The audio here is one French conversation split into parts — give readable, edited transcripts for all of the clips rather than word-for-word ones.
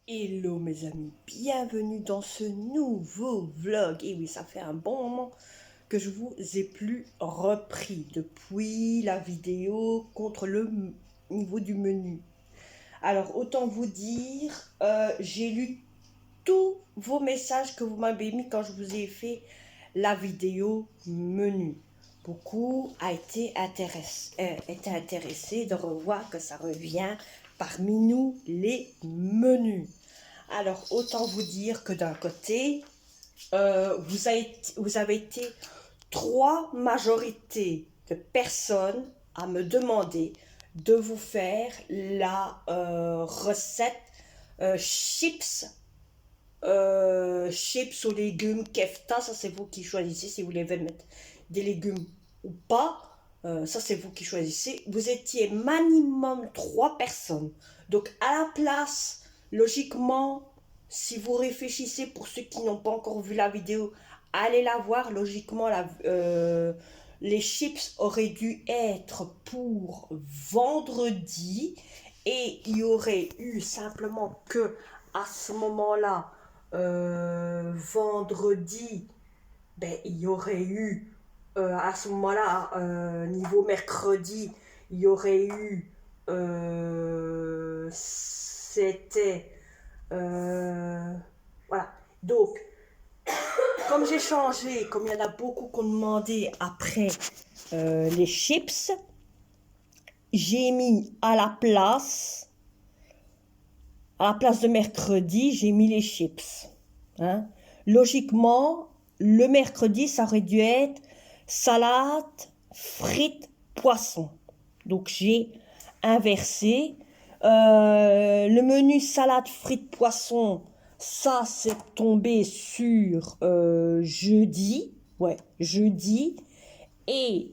Hello mes amis, bienvenue dans ce nouveau vlog. Et oui, ça fait un bon moment que je vous ai plus repris depuis la vidéo contre le niveau du menu. Alors autant vous dire, j'ai lu tous vos messages que vous m'avez mis quand je vous ai fait la vidéo menu. Beaucoup a été intéressé de revoir que ça revient parmi nous les menus. Alors, autant vous dire que d'un côté, vous avez été trois majorités de personnes à me demander de vous faire la recette chips aux légumes kefta. Ça, c'est vous qui choisissez si vous voulez mettre des légumes ou pas. Ça, c'est vous qui choisissez. Vous étiez minimum trois personnes. Donc, à la place, logiquement, si vous réfléchissez, pour ceux qui n'ont pas encore vu la vidéo, allez la voir. Logiquement, les chips auraient dû être pour vendredi. Et il y aurait eu simplement que à ce moment-là, vendredi, ben, il y aurait eu, à ce moment-là, niveau mercredi, il y aurait eu, c'était, voilà. Donc, comme j'ai changé, comme il y en a beaucoup qui ont demandé après les chips, j'ai mis à la place de mercredi, j'ai mis les chips. Hein. Logiquement, le mercredi, ça aurait dû être salade, frites, poisson. Donc, j'ai inversé. Le menu salade, frites, poisson, ça, c'est tombé sur jeudi. Ouais, jeudi. Et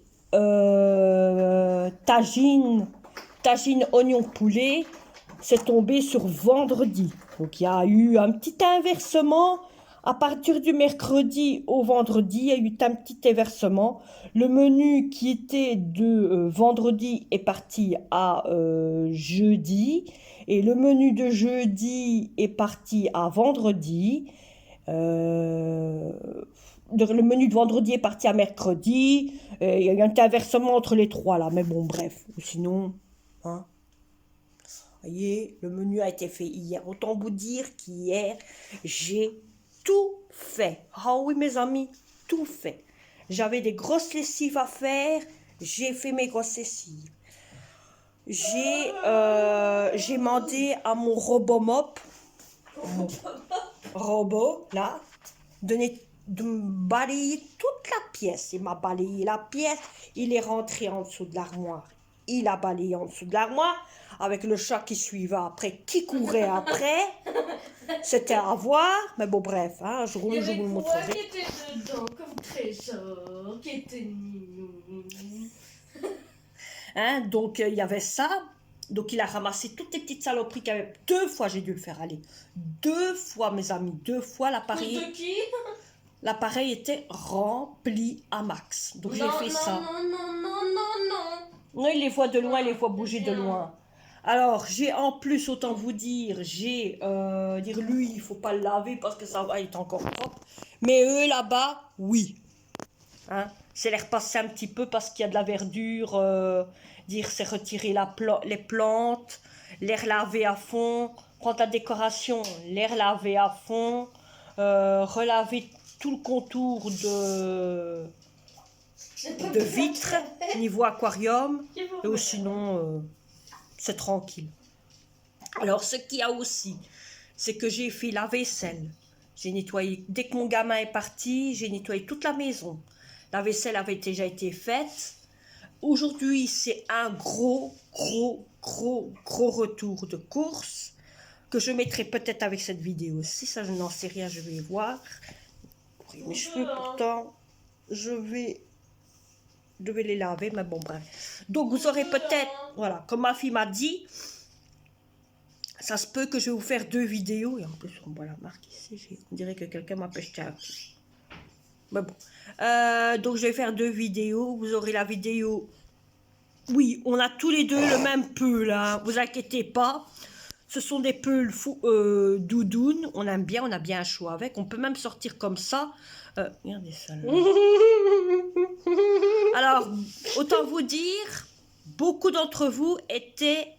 tagine, oignon poulet, c'est tombé sur vendredi. Donc il y a eu un petit inversement. À partir du mercredi au vendredi, il y a eu un petit inversement. Le menu qui était de vendredi est parti à jeudi. Et le menu de jeudi est parti à vendredi. Le menu de vendredi est parti à mercredi. Il y a eu un inversement entre les trois là. Mais bon, bref. Sinon, hein. Vous voyez, le menu a été fait hier. Autant vous dire qu'hier, j'ai tout fait. Ah oui, mes amis, tout fait. J'avais des grosses lessives à faire. J'ai fait mes grosses lessives. J'ai demandé à mon robot mop, mon robot, là, de me balayer toute la pièce. Il m'a balayé la pièce. Il est rentré en dessous de l'armoire. Il a balayé en dessous de l'armoire avec le chat qui suivait après, qui courait après. C'était à voir, mais bon, bref, hein, je vous le montrerai. Qui était dedans comme trésor, qui était mignon. Hein, donc, il y avait ça. Donc, il a ramassé toutes les petites saloperies qu'il y avait. 2 fois, j'ai dû le faire aller. 2 fois, mes amis, 2 fois, l'appareil. De qui? L'appareil était rempli à max. Donc, j'ai fait ça. Non, il les voit de loin, il les voit bouger de loin. Alors, j'ai en plus, autant vous dire, dire lui, il faut pas le laver parce que ça va être encore propre. Mais eux, là-bas, oui. Hein? C'est les repasser un petit peu parce qu'il y a de la verdure. Dire c'est retirer les plantes, les laver à fond, prendre la décoration, les laver à fond, relaver tout le contour de vitre, niveau aquarium, et sinon, c'est tranquille. Alors, ce qu'il y a aussi, c'est que j'ai fait la vaisselle. J'ai nettoyé, dès que mon gamin est parti, j'ai nettoyé toute la maison. La vaisselle avait déjà été faite. Aujourd'hui, c'est un gros retour de course que je mettrai peut-être avec cette vidéo aussi. Ça, je n'en sais rien, je vais voir. Mes cheveux, pourtant, je vais les laver, mais bon, bref. Donc, vous aurez peut-être, voilà, comme ma fille m'a dit, ça se peut que je vais vous faire 2 vidéos. Et en plus, on voit la marque ici. On dirait que quelqu'un m'a pêché un coup. Mais bon. Donc, je vais faire 2 vidéos. Vous aurez la vidéo. Oui, on a tous les deux le même peu, là. Vous inquiétez pas. Ce sont des pulls doudounes. On aime bien, on a bien un choix avec. On peut même sortir comme ça. Regardez ça là. Alors, autant vous dire, beaucoup d'entre vous étaient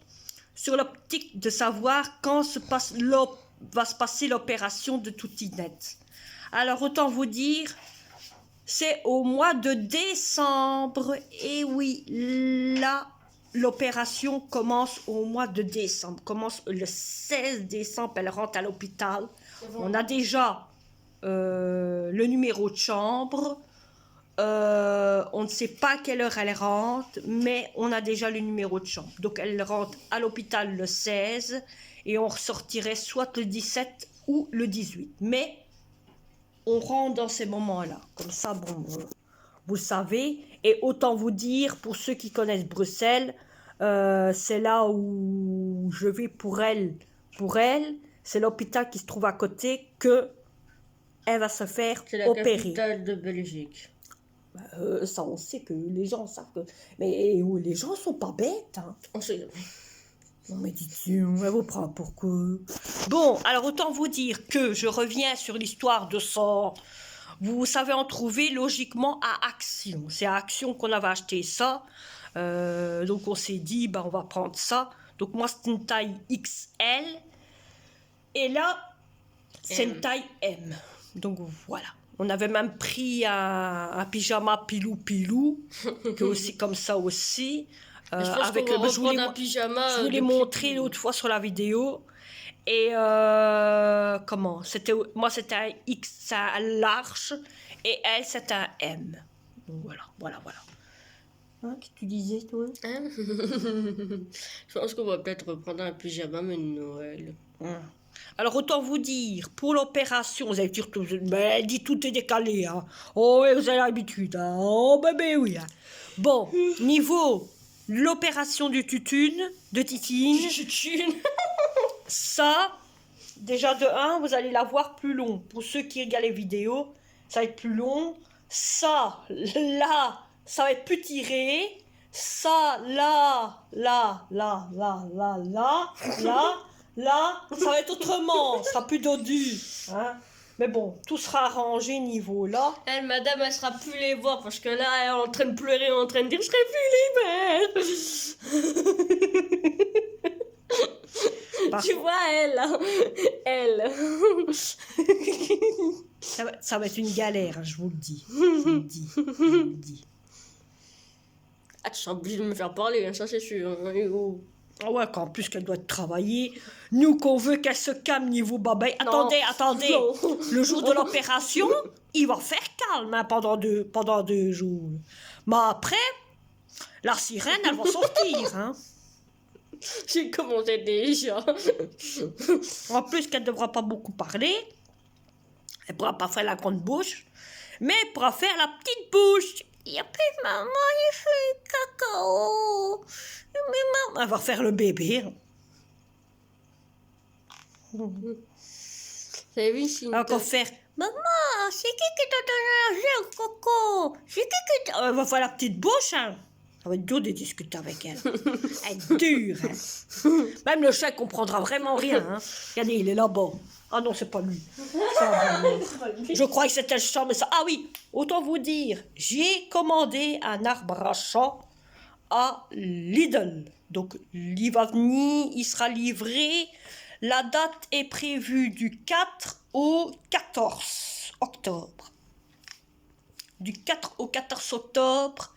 sur l'optique de savoir quand va se passer l'opération de Toutinet. Alors, autant vous dire, c'est au mois de décembre. Et oui, là, l'opération commence au mois de décembre. Commence le 16 décembre, elle rentre à l'hôpital. On a déjà le numéro de chambre. On ne sait pas à quelle heure elle rentre, mais on a déjà le numéro de chambre. Donc elle rentre à l'hôpital le 16 et on ressortirait soit le 17 ou le 18. Mais on rentre dans ces moments-là. Comme ça, bon, vous le savez. Et autant vous dire, pour ceux qui connaissent Bruxelles, c'est là où je vais pour elle. C'est l'hôpital qui se trouve à côté que elle va se faire C'est la opérer. capitale de Belgique. Ça, on sait que les gens savent que... Mais les gens sont pas bêtes. Hein. On sait. Non, mais dites-y, on va vous prendre pour quoi? Bon, alors autant vous dire que je reviens sur l'histoire de ça. Vous savez en trouver logiquement à Action. C'est à Action qu'on avait acheté ça. Donc on s'est dit, on va prendre ça. Donc moi, c'est une taille XL. Et là, c'est une taille M. Donc voilà. On avait même pris un pyjama pilou, que aussi comme ça aussi. Je pense avec qu'on va je vous l'ai reprendre un pyjama. je vous l'ai de montré pilou. l'autre fois sur la vidéo. Et comment? Moi, c'était un X, c'est un large. Et elle, c'est un M. Donc voilà. Hein, qu'est-ce que tu disais, toi? Hein? Je pense qu'on va peut-être reprendre un pyjama, mais de Noël. Alors, autant vous dire, pour l'opération, vous allez dire, mais dit tout est décalé. Hein. Oh, oui, vous avez l'habitude. Hein. Oh, bébé, oui. Hein. Bon, niveau l'opération de Titine, ça, déjà de 1, vous allez la voir plus long. Pour ceux qui regardent les vidéos, ça va être plus long. Ça, là, ça va être plus tiré. Ça, là, ça va être autrement. Ça sera plus dodu. Hein. Mais bon, tout sera arrangé niveau là. Elle, madame, elle sera plus les voir parce que là, elle est en train de pleurer, en train de dire je serai plus libre. Par Tu vois, elle, hein, elle. Ça va être une galère, hein, je vous le dis. Je vous le dis. Ah, tu seras obligé de me faire parler, hein, ça c'est sûr. Hein, Hugo. Ah ouais, qu'en plus qu'elle doit travailler. Nous qu'on veut qu'elle se calme niveau babaye. Attendez. Non. Le jour de l'opération, il va faire calme hein, pendant deux jours. Mais après, la sirène, elle va sortir. Hein. J'ai commenté déjà. En plus qu'elle ne devra pas beaucoup parler. Elle ne pourra pas faire la grande bouche. Mais elle pourra faire la petite bouche. Il y a plus de maman, il fait cacao. Mais maman, elle va faire le bébé. T'as vu si. Elle va encore faire maman, c'est qui t'a donné un jeu, Coco? C'est qui t'a. Elle va faire la petite bouche. Hein. Ça va être dur de discuter avec elle. Elle est dure. Hein. Même le chat comprendra vraiment rien. Hein. Regardez, il est là-bas. Ah non, c'est pas lui. Je crois que c'était le chat, mais ça. Ah oui, autant vous dire, j'ai commandé un arbre à chat à Lidl. Donc, il va venir, il sera livré. La date est prévue du 4 au 14 octobre. Du 4 au 14 octobre,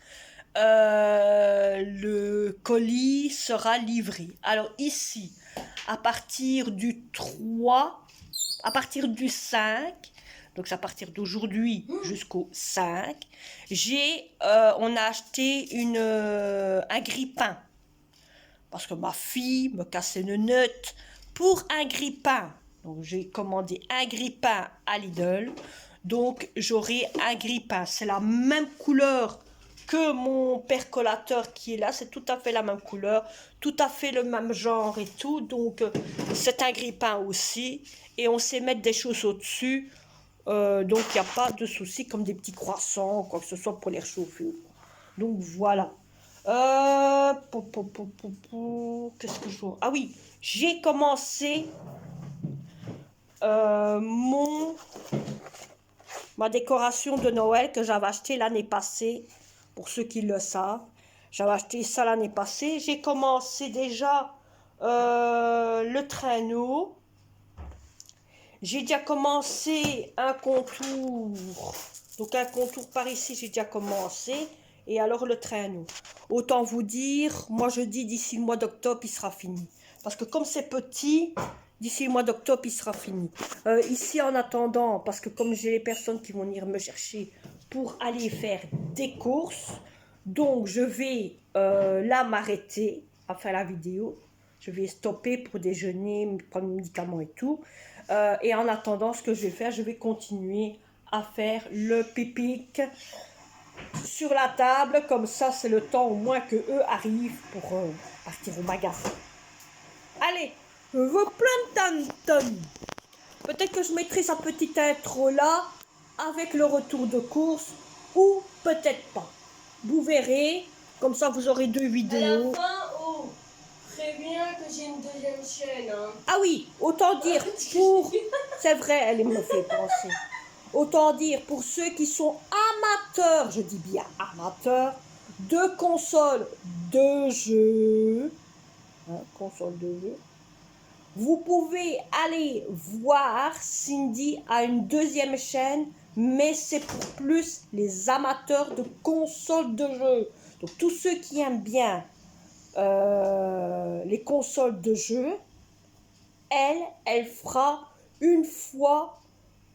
le colis sera livré. Alors ici, à partir du 5, donc c'est à partir d'aujourd'hui jusqu'au 5, on a acheté un grille-pain. Parce que ma fille me cassait une note pour un grille-pain. Donc j'ai commandé un grille-pain à Lidl. Donc j'aurai un grille-pain. C'est la même couleur que mon percolateur qui est là. C'est tout à fait la même couleur. Tout à fait le même genre et tout. Donc c'est un grille-pain aussi. Et on sait mettre des choses au-dessus. Donc il n'y a pas de souci comme des petits croissants, quoi que ce soit pour les réchauffer. Donc voilà. Qu'est-ce que je vois? Ah oui, j'ai commencé ma décoration de Noël que j'avais acheté l'année passée, pour ceux qui le savent. J'avais acheté ça l'année passée. J'ai commencé déjà le traîneau. J'ai déjà commencé un contour. Donc un contour par ici, j'ai déjà commencé. Et alors le traîneau. Autant vous dire, moi je dis d'ici le mois d'octobre, il sera fini. Parce que comme c'est petit, d'ici le mois d'octobre, il sera fini. Ici en attendant, parce que comme j'ai les personnes qui vont venir me chercher pour aller faire des courses, donc je vais là m'arrêter à faire la vidéo. Je vais stopper pour déjeuner, prendre mes médicaments et tout. Et en attendant, ce que je vais faire, je vais continuer à faire le pipic sur la table. Comme ça, c'est le temps au moins que eux arrivent pour partir au magasin. Allez, vos plantes. Peut-être que je mettrai sa petite intro là, avec le retour de course, ou peut-être pas. Vous verrez, comme ça vous aurez 2 vidéos. À la fin, oh, préviens que j'ai une deuxième chaîne. Hein. Ah oui, autant dire pour... C'est vrai, elle me fait penser. Autant dire pour ceux qui sont amateurs, je dis bien amateurs, de consoles de jeux. Console de jeu. Vous pouvez aller voir, Cindy a une deuxième chaîne, mais c'est pour plus les amateurs de consoles de jeu. Donc tous ceux qui aiment bien les consoles de jeu, elle fera une fois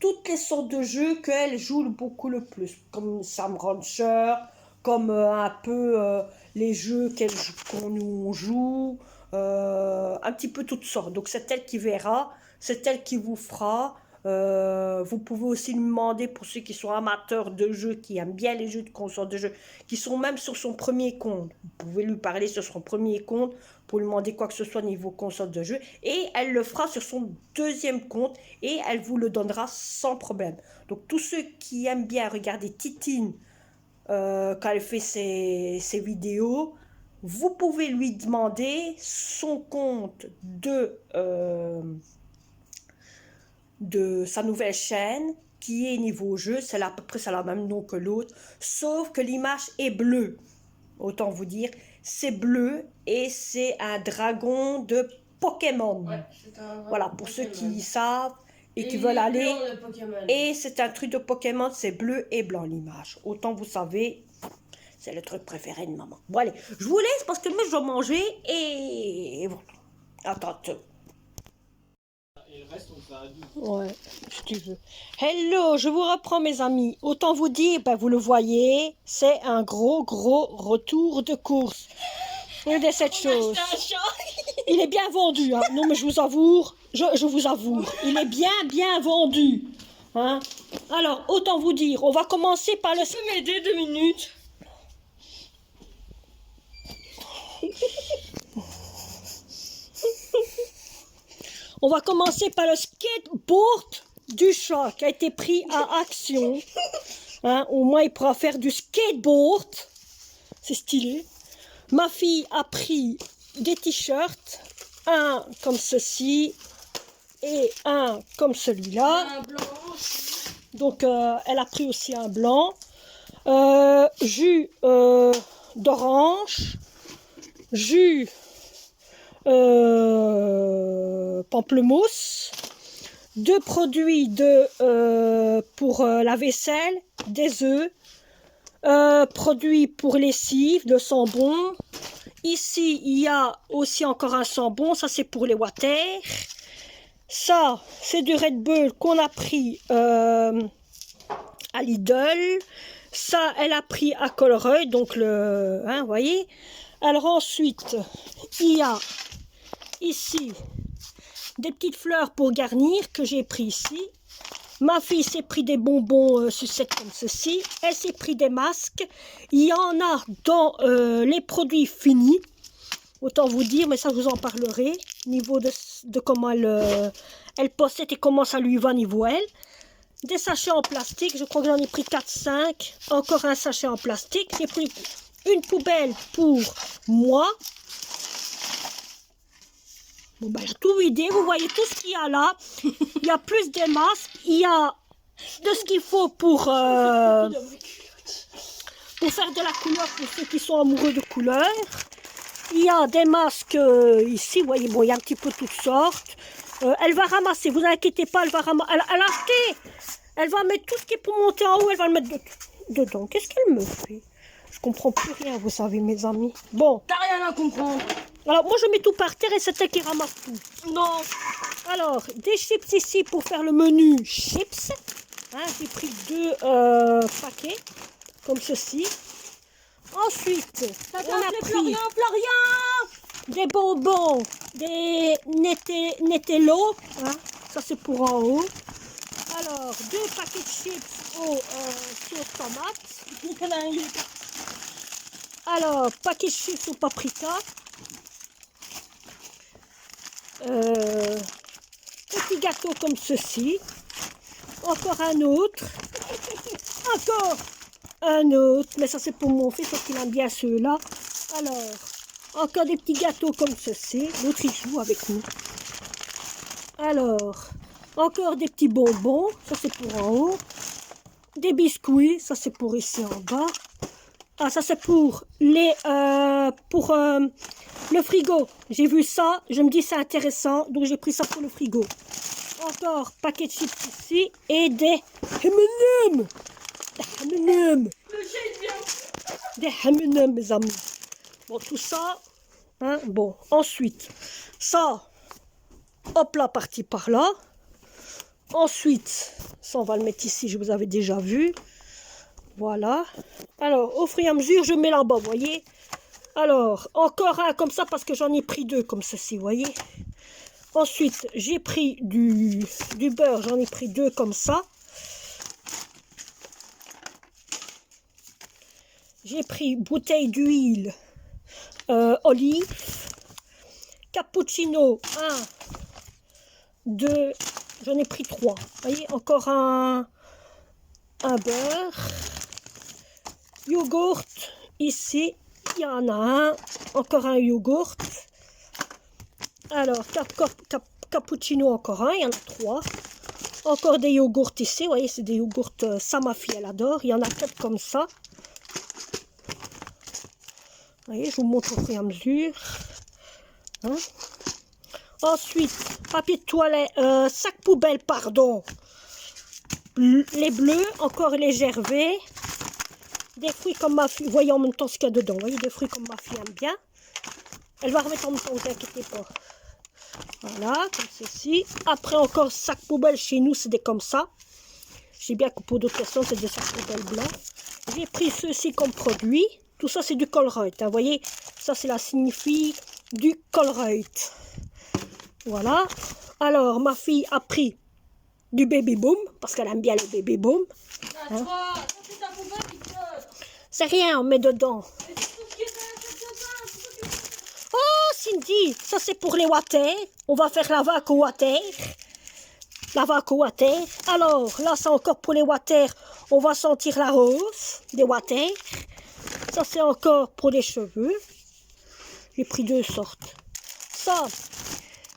toutes les sortes de jeux qu'elle joue beaucoup le plus, comme Sam Rancher, comme un peu les jeux qu'on nous joue, un petit peu toutes sortes. Donc c'est elle qui verra, c'est elle qui vous fera. Vous pouvez aussi lui demander, pour ceux qui sont amateurs de jeux, qui aiment bien les jeux de console de jeux, qui sont même sur son premier compte. Vous pouvez lui parler sur son premier compte pour lui demander quoi que ce soit niveau console de jeu, et elle le fera sur son deuxième compte et elle vous le donnera sans problème. Donc tous ceux qui aiment bien regarder Titine quand elle fait ses vidéos, vous pouvez lui demander son compte de sa nouvelle chaîne qui est niveau jeu. C'est à peu près ça, le même nom que l'autre, sauf que l'image est bleue. Autant vous dire, c'est bleu et c'est un dragon de Pokémon. Ouais, voilà, pour Pokémon. ceux qui savent et qui il veulent est aller. blanc, le Pokémon. Et c'est un truc de Pokémon, c'est bleu et blanc l'image. Autant vous savez, c'est le truc préféré de maman. Bon allez, je vous laisse parce que moi je dois manger et voilà. Attends. Et le reste, on fait un doux. Ouais, si tu veux. Hello, je vous reprends mes amis. Autant vous dire, ben, vous le voyez, c'est un gros retour de course. Regardez cette chose. Il est bien vendu, hein. Non mais je vous avoue, je vous avoue, il est bien vendu. Hein. Alors, autant vous dire, on va commencer par le... Tu peux m'aider 2 minutes? On va commencer par le skateboard du chat qui a été pris à Action. Hein, au moins, il pourra faire du skateboard. C'est stylé. Ma fille a pris des t-shirts. Un comme ceci et un comme celui-là. Un blanc aussi. Donc, elle a pris aussi un blanc. Jus d'orange. Jus pamplemousse, 2 produits pour la vaisselle, des œufs, produits pour lessive, de sambon. Ici, il y a aussi encore un sambon, ça c'est pour les water. Ça, c'est du Red Bull qu'on a pris à Lidl. Ça, elle a pris à Colruyt, donc le... Hein, vous voyez. Alors ensuite, il y a ici des petites fleurs pour garnir que j'ai pris ici. Ma fille s'est pris des bonbons sucettes comme ceci. Elle s'est pris des masques. Il y en a dans les produits finis. Autant vous dire, mais ça je vous en parlerai. Niveau de comment elle possède et comment ça lui va niveau elle. Des sachets en plastique. Je crois que j'en ai pris 4-5. Encore un sachet en plastique. J'ai pris une poubelle pour moi. Bon, ben, elle a tout vidé. Vous voyez tout ce qu'il y a là. Il y a plus des masques. Il y a de ce qu'il faut pour faire de la couleur pour ceux qui sont amoureux de couleur. Il y a des masques ici. Vous voyez, bon, il y a un petit peu toutes sortes. Elle va ramasser. Vous inquiétez pas, elle va ramasser. Elle a acheté. Elle va mettre tout ce qui est pour monter en haut. Elle va le mettre dedans. Qu'est-ce qu'elle me fait? Je comprends plus rien, vous savez, mes amis. Bon. T'as rien à comprendre. Alors, moi, je mets tout par terre et c'est elle qui ramasse tout. Non. Alors, des chips ici pour faire le menu chips. Hein, j'ai pris 2 paquets, comme ceci. Ensuite, on a pris Florian. des bonbons, des Nettello. Hein, ça, c'est pour en haut. Alors, 2 paquets de chips au sauce tomate. Il y en a un, il est parti. Alors, paquet de chips au paprika. Petit gâteau comme ceci. Encore un autre. Encore un autre. Mais ça, c'est pour mon fils parce qu'il aime bien ceux-là. Alors, encore des petits gâteaux comme ceci. L'autre, il joue avec nous. Alors, encore des petits bonbons. Ça, c'est pour en haut. Des biscuits. Ça, c'est pour ici en bas. Ah, ça, c'est pour le frigo. J'ai vu ça. Je me dis c'est intéressant. Donc, j'ai pris ça pour le frigo. Encore paquet de chips ici. Et des M&M. Des M&M. Des M&M, mes amis. Bon, tout ça. Hein, bon, ensuite, ça. Hop là, parti par là. Ensuite, ça, on va le mettre ici. Je vous avais déjà vu. Voilà. Alors, au fur et à mesure, je mets là-bas, vous voyez. Alors, encore un comme ça parce que j'en ai pris 2 comme ceci, vous voyez. Ensuite, j'ai pris du beurre, j'en ai pris 2 comme ça. J'ai pris bouteille d'huile olive. Cappuccino, 1, 2, j'en ai pris 3. Vous voyez, encore un beurre. Yogourt, ici, il y en a un. Encore un yogourt. Alors, cappuccino, encore un, il y en a 3. Encore des yogourts ici, vous voyez, c'est des yogourts, ça ma fille, elle adore. Il y en a 4 comme ça. Vous voyez, je vous montre au fur et à mesure. Hein? Ensuite, papier de toilette, sac poubelle, pardon. Les bleus, encore les gervais. Des fruits comme ma fille, voyez en même temps ce qu'il y a dedans. Vous voyez, des fruits comme ma fille aime bien. Elle va remettre en même temps, ne vous inquiétez pas. Voilà, comme ceci. Après, encore sac poubelle chez nous, c'est des comme ça. J'ai bien que pour d'autres personnes, c'est des sacs poubelles blancs. J'ai pris ceci comme produit. Tout ça, c'est du Colruyt. Hein. Vous voyez, ça, c'est la signifie du Colruyt. Voilà. Alors, ma fille a pris du baby boom, parce qu'elle aime bien le baby boom. Hein? C'est ta poubelle qui pleure. C'est rien, on met dedans. Oh, Cindy, ça c'est pour les water. On va faire la vaque au water. La vaque au water. Alors, là, c'est encore pour les water. On va sentir la rose des water. Ça, c'est encore pour les cheveux. J'ai pris 2 sortes. Ça,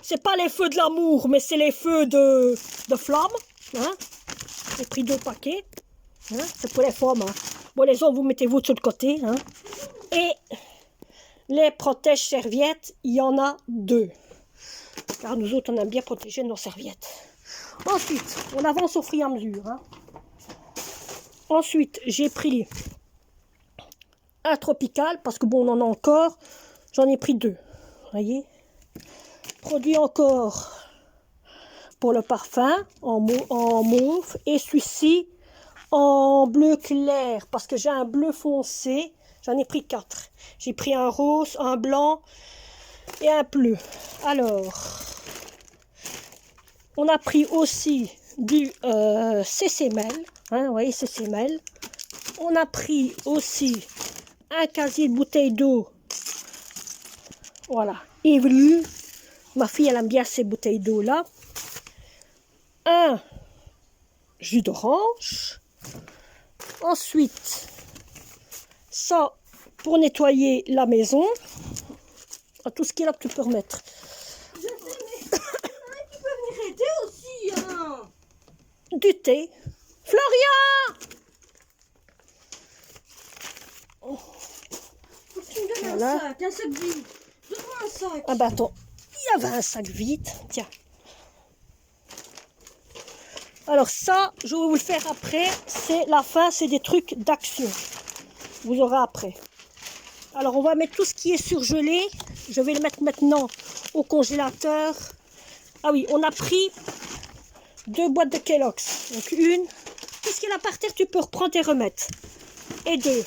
c'est pas les feux de l'amour, mais c'est les feux de flamme. Hein? J'ai pris 2 paquets. Hein? C'est pour les femmes. Hein? Bon, les autres, vous mettez-vous de l'autre côté. Hein? Et les protèges serviettes, il y en a 2. Car nous autres, on aime bien protéger nos serviettes. Ensuite, on avance au fur et à mesure. Hein? Ensuite, j'ai pris un tropical, parce que bon, on en a encore. J'en ai pris 2. Voyez? Produit encore pour le parfum, en mauve. Et celui-ci, en bleu clair, parce que j'ai un bleu foncé. J'en ai pris 4. J'ai pris un rose, un blanc et un bleu. Alors, on a pris aussi du CCML. Hein, vous voyez, CCML. On a pris aussi un casier de bouteille d'eau. Voilà. Evelyn. Ma fille, elle aime bien ces bouteilles d'eau-là. Un jus d'orange. Ensuite, ça, pour nettoyer la maison. Tout ce qui est là, tu peux remettre. Je sais, mais il y en a un qui peut venir aider aussi, hein. Du thé. Florian! Faut que tu me donnes Voilà. un sac vide. Donne-moi un sac. Ah bah attends, il y avait un sac vide. Tiens. Alors ça, je vais vous le faire après. C'est la fin, c'est des trucs d'action. Vous aurez après. Alors on va mettre tout ce qui est surgelé. Je vais le mettre maintenant au congélateur. Ah oui, on a pris 2 boîtes de Kellogg's. Donc une. Tout ce qu'il y a par terre, tu peux reprendre et remettre. Et 2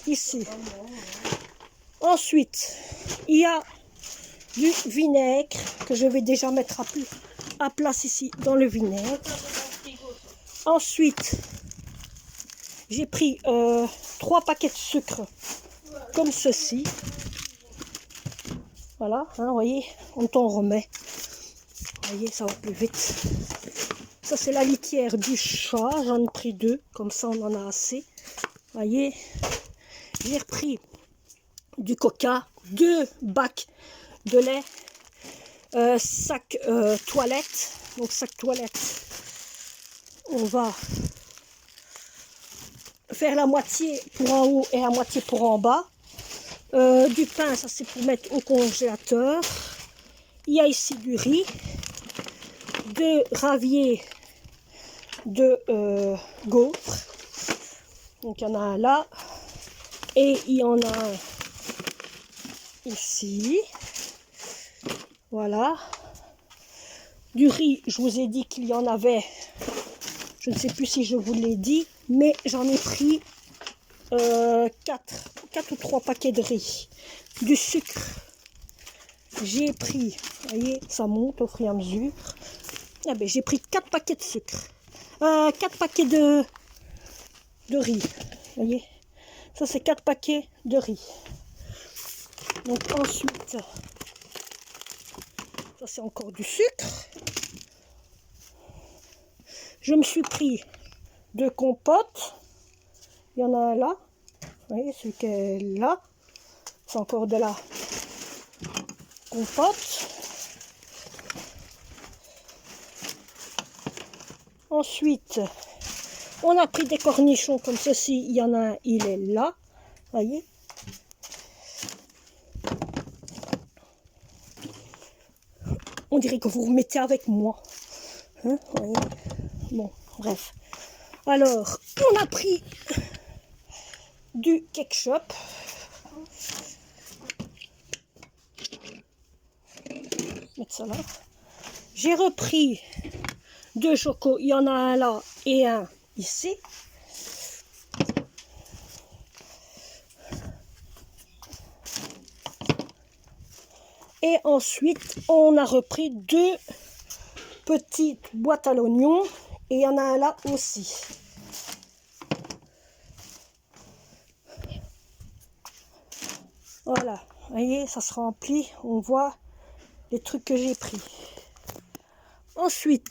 ici. Ensuite, il y a du vinaigre que je vais déjà mettre à place ici dans le vinaigre. Ensuite, j'ai pris 3 paquets de sucre comme ceci. Voilà, hein, vous voyez, on t'en remet. Vous voyez, ça va plus vite. Ça, c'est la litière du chat. J'en ai pris 2, comme ça on en a assez. Vous voyez, j'ai repris du coca, 2 bacs de lait, sac toilette. Donc, sac toilette, on va faire la moitié pour en haut et la moitié pour en bas. Du pain, ça c'est pour mettre au congélateur. Il y a ici du riz, 2 raviers de gaufres. Donc il y en a un là et il y en a un ici. Voilà. Du riz, je vous ai dit qu'il y en avait. Je ne sais plus si je vous l'ai dit, mais j'en ai pris 4 ou 3 paquets de riz. Du sucre, j'ai pris, vous voyez, ça monte au fur et à mesure. Ah ben, j'ai pris 4 paquets de sucre. 4 paquets de riz. Vous voyez, ça c'est 4 paquets de riz. Donc ensuite, ça c'est encore du sucre. Je me suis pris 2 compotes. Il y en a un là. Vous voyez, celui qui est là. C'est encore de la compote. Ensuite, on a pris des cornichons comme ceci. Il y en a un, il est là. Vous voyez. On dirait que vous remettez avec moi. Hein, vous voyez. Bon, bref. Alors, on a pris du ketchup. Mettre ça là. J'ai repris 2 chocos. Il y en a un là et un ici. Et ensuite, on a repris 2 petites boîtes à l'oignon. Et il y en a un là aussi. Voilà, vous voyez, ça se remplit. On voit les trucs que j'ai pris. Ensuite,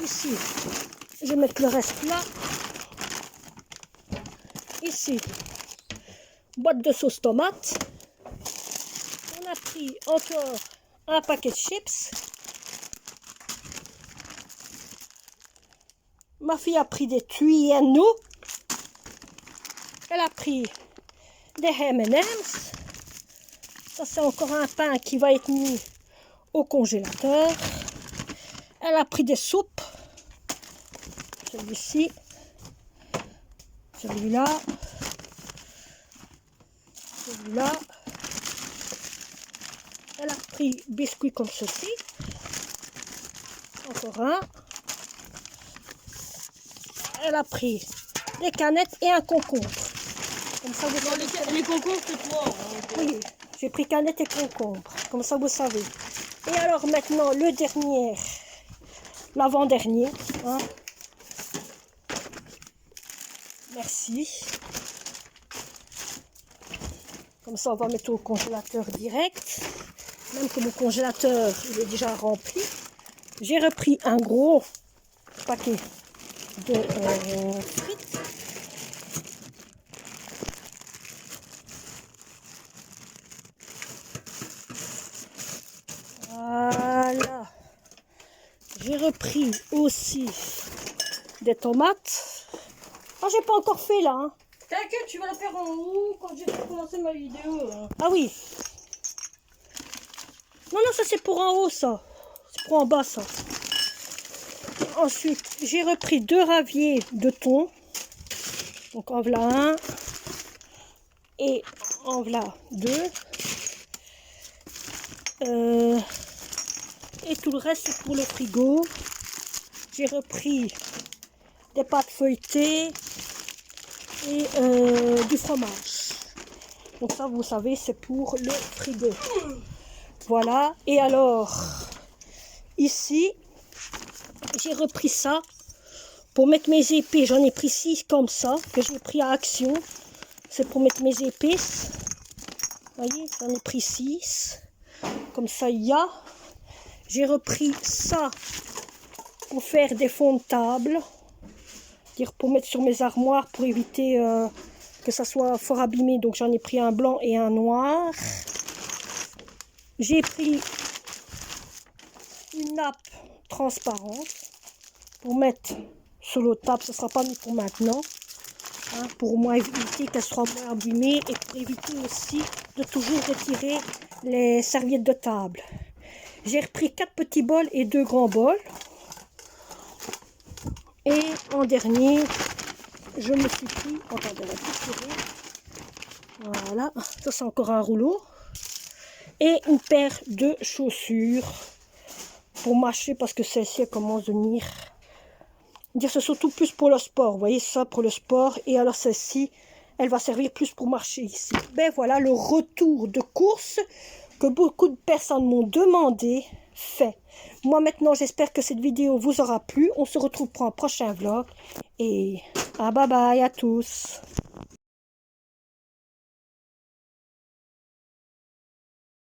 ici, je vais mettre le reste là. Ici, boîte de sauce tomate. On a pris encore un paquet de chips. Ma fille a pris des Tuyeno. Elle a pris des M&M's. Ça, c'est encore un pain qui va être mis au congélateur. Elle a pris des soupes. Celui-ci. Celui-là. Celui-là. Elle a pris biscuits comme ceci. Encore un. Elle a pris des canettes et un concombre. Comme ça, vous savez. Les concours, c'est toi. Oui, j'ai pris canettes et concombre. Comme ça, vous savez. Et alors maintenant, le dernier, l'avant-dernier. Hein. Merci. Comme ça, on va mettre au congélateur direct. Même que mon congélateur, il est déjà rempli. J'ai repris un gros paquet de frites. J'ai repris aussi des tomates. Ah, j'ai pas encore fait là. Hein. T'inquiète, tu vas la faire en haut quand j'ai commencé ma vidéo. Hein. Ah oui. Non, non, ça c'est pour en haut, ça. C'est pour en bas, ça. Ensuite, j'ai repris 2 raviers de thon. Donc en voilà un. Et en voilà 2. Et tout le reste, c'est pour le frigo. J'ai repris des pâtes feuilletées et du fromage. Donc ça, vous savez, c'est pour le frigo. Voilà. Et alors, ici, j'ai repris ça pour mettre mes épices. J'en ai pris 6 comme ça, que j'ai pris à Action. C'est pour mettre mes épices. Vous voyez, j'en ai pris 6. Comme ça, il y a. J'ai repris ça pour faire des fonds de table. Dire pour mettre sur mes armoires pour éviter que ça soit fort abîmé. Donc j'en ai pris un blanc et un noir. J'ai pris une nappe transparente pour mettre sur l'autre table. Ce ne sera pas mis pour maintenant. Hein, pour au moins éviter qu'elle soit moins abîmée et pour éviter aussi de toujours retirer les serviettes de table. J'ai repris 4 petits bols et 2 grands bols. Et en dernier, je me suis pris, attendez, la petite souris. Voilà, ça c'est encore un rouleau. Et une paire de chaussures pour mâcher parce que celle-ci commence à devenir... C'est surtout plus pour le sport, vous voyez ça pour le sport. Et alors celle-ci, elle va servir plus pour marcher ici. Ben voilà le retour de course que beaucoup de personnes m'ont demandé, fait. Moi maintenant, j'espère que cette vidéo vous aura plu. On se retrouve pour un prochain vlog. Et bye bye à tous.